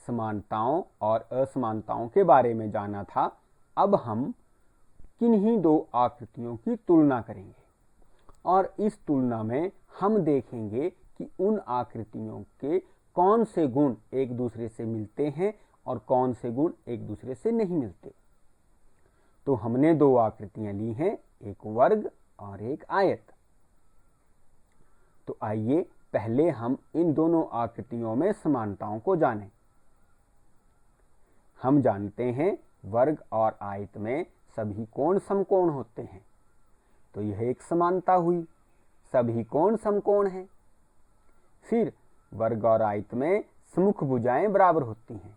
समानताओं और असमानताओं के बारे में जाना था। अब हम किन्हीं दो आकृतियों की तुलना करेंगे और इस तुलना में हम देखेंगे कि उन आकृतियों के कौन से गुण एक दूसरे से मिलते हैं और कौन से गुण एक दूसरे से नहीं मिलते। तो हमने दो आकृतियां ली हैं, एक वर्ग और एक आयत। तो आइए पहले हम इन दोनों आकृतियों में समानताओं को जानें। हम जानते हैं वर्ग और आयत में सभी कोण समकोण होते हैं, तो यह एक समानता हुई, सभी कोण समकोण हैं। फिर वर्ग और आयत में सम्मुख भुजाएं बराबर होती हैं,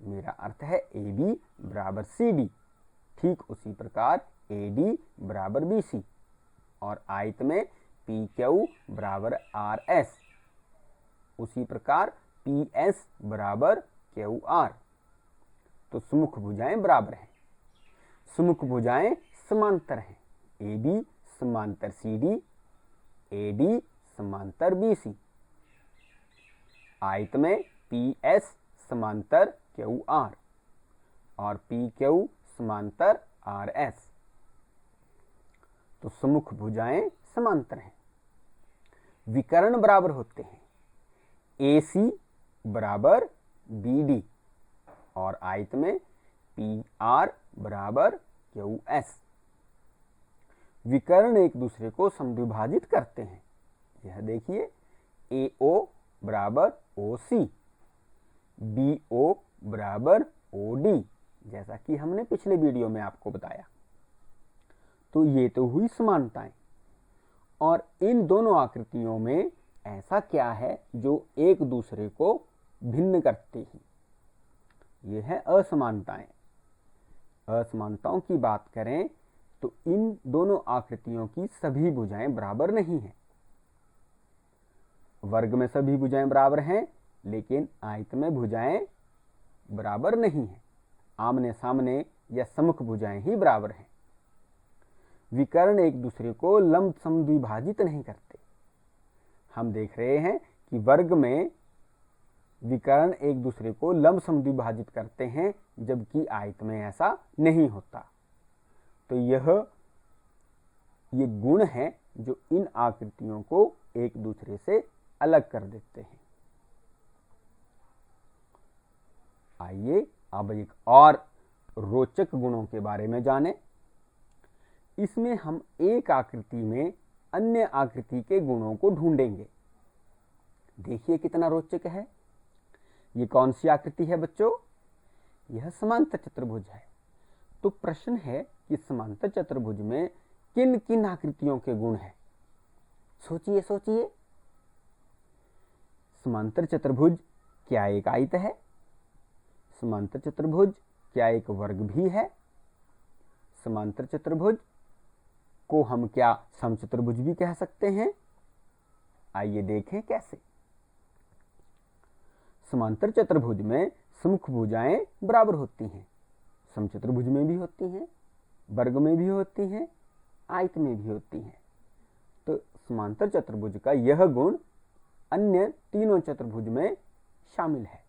मेरा अर्थ है AB बराबर CD। ठीक उसी प्रकार AD बराबर BC और आयत में PQ बराबर RS, उसी प्रकार PS बराबर QR। तो सम्मुख भुजाएं बराबर हैं, सम्मुख भुजाएं समांतर हैं। AB समांतर CD, AD समांतर BC। आयत में PS समांतर QR और PQ समांतर RS। तो सम्मुख भुजाएं समांतर हैं। विकर्ण बराबर होते हैं, AC बराबर BD और आयत में PR बराबर QS। विकर्ण एक दूसरे को समद्विभाजित करते हैं। यह देखिए, AO बराबर OC, BO बराबर OD, जैसा कि हमने पिछले वीडियो में आपको बताया। तो ये तो हुई समानताएं। और इन दोनों आकृतियों में ऐसा क्या है जो एक दूसरे को भिन्न करते हैं? यह है असमानताएं। असमानताओं की बात करें तो इन दोनों आकृतियों की सभी भुजाएं बराबर नहीं हैं। वर्ग में सभी भुजाएं बराबर हैं, लेकिन आयत में भुजाएं बराबर नहीं हैं। आमने सामने या सम्मुख भुजाएं ही बराबर हैं। विकर्ण एक दूसरे को लंब समद्विभाजित नहीं करते। हम देख रहे हैं कि वर्ग में विकर्ण एक दूसरे को लंब समद्विभाजित करते हैं, जबकि आयत में ऐसा नहीं होता। तो ये गुण हैं जो इन आकृतियों को एक दूसरे से अलग कर देते हैं। आइए अब एक और रोचक गुणों के बारे में जानें। इसमें हम एक आकृति में अन्य आकृति के गुणों को ढूंढेंगे। देखिए कितना रोचक है। ये कौन सी आकृति है बच्चों? यह समांतर चतुर्भुज है। तो प्रश्न है कि समांतर चतुर्भुज में किन किन आकृतियों के गुण हैं? सोचिए सोचिए। समांतर चतुर्भुज क्या एक आयत है? समांतर चतुर्भुज क्या एक वर्ग भी है? समांतर चतुर्भुज को हम क्या समचतुर्भुज भी कह सकते हैं? आइए देखें कैसे। समांतर चतुर्भुज में सम्मुख भुजाएं बराबर होती हैं। समचतुर्भुज में भी होती हैं, वर्ग में भी होती हैं, आयत में भी होती हैं। तो समांतर चतुर्भुज का यह गुण अन्य तीनों चतुर्भुज में शामिल है।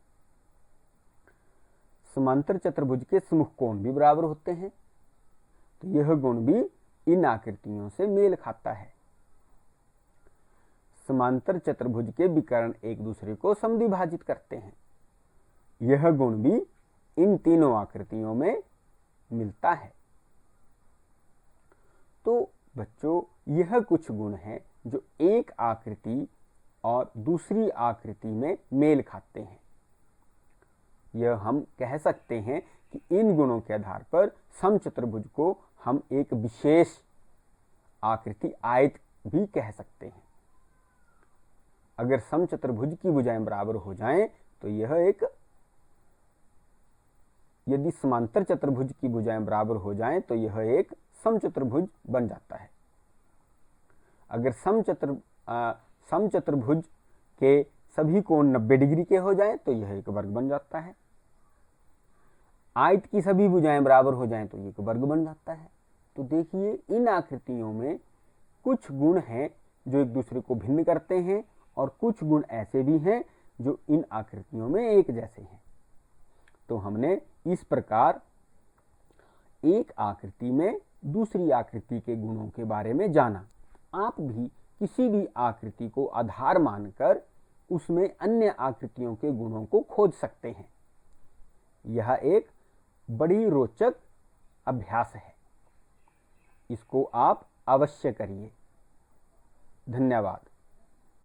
समांतर चतुर्भुज के सम्मुख कोण भी बराबर होते हैं, तो यह गुण भी इन आकृतियों से मेल खाता है। समांतर चतुर्भुज के विकर्ण एक दूसरे को समद्विभाजित करते हैं, यह गुण भी इन तीनों आकृतियों में मिलता है। तो बच्चों, यह कुछ गुण हैं जो एक आकृति और दूसरी आकृति में मेल खाते हैं। यह हम कह सकते हैं कि इन गुणों के आधार पर समचतुर्भुज को हम एक विशेष आकृति आयत भी कह सकते हैं। अगर समचतुर्भुज की भुजाएं बराबर हो जाएं तो यदि समांतर चतुर्भुज की भुजाएं बराबर हो जाएं तो यह एक समचतुर्भुज बन जाता है। अगर समचतुर्भुज के सभी कोण 90 डिग्री के हो जाएं तो यह एक वर्ग बन जाता है। आयत की सभी भुजाएं बराबर हो जाएं तो यह एक वर्ग बन जाता है। तो देखिए, इन आकृतियों में कुछ गुण हैं जो एक दूसरे को भिन्न करते हैं और कुछ गुण ऐसे भी हैं जो इन आकृतियों में एक जैसे हैं। तो हमने इस प्रकार एक आकृति में दूसरी आकृति के गुणों के बारे में जाना। आप भी किसी भी आकृति को आधार मानकर उसमें अन्य आकृतियों के गुणों को खोज सकते हैं। यह एक बड़ी रोचक अभ्यास है, इसको आप अवश्य करिए। धन्यवाद।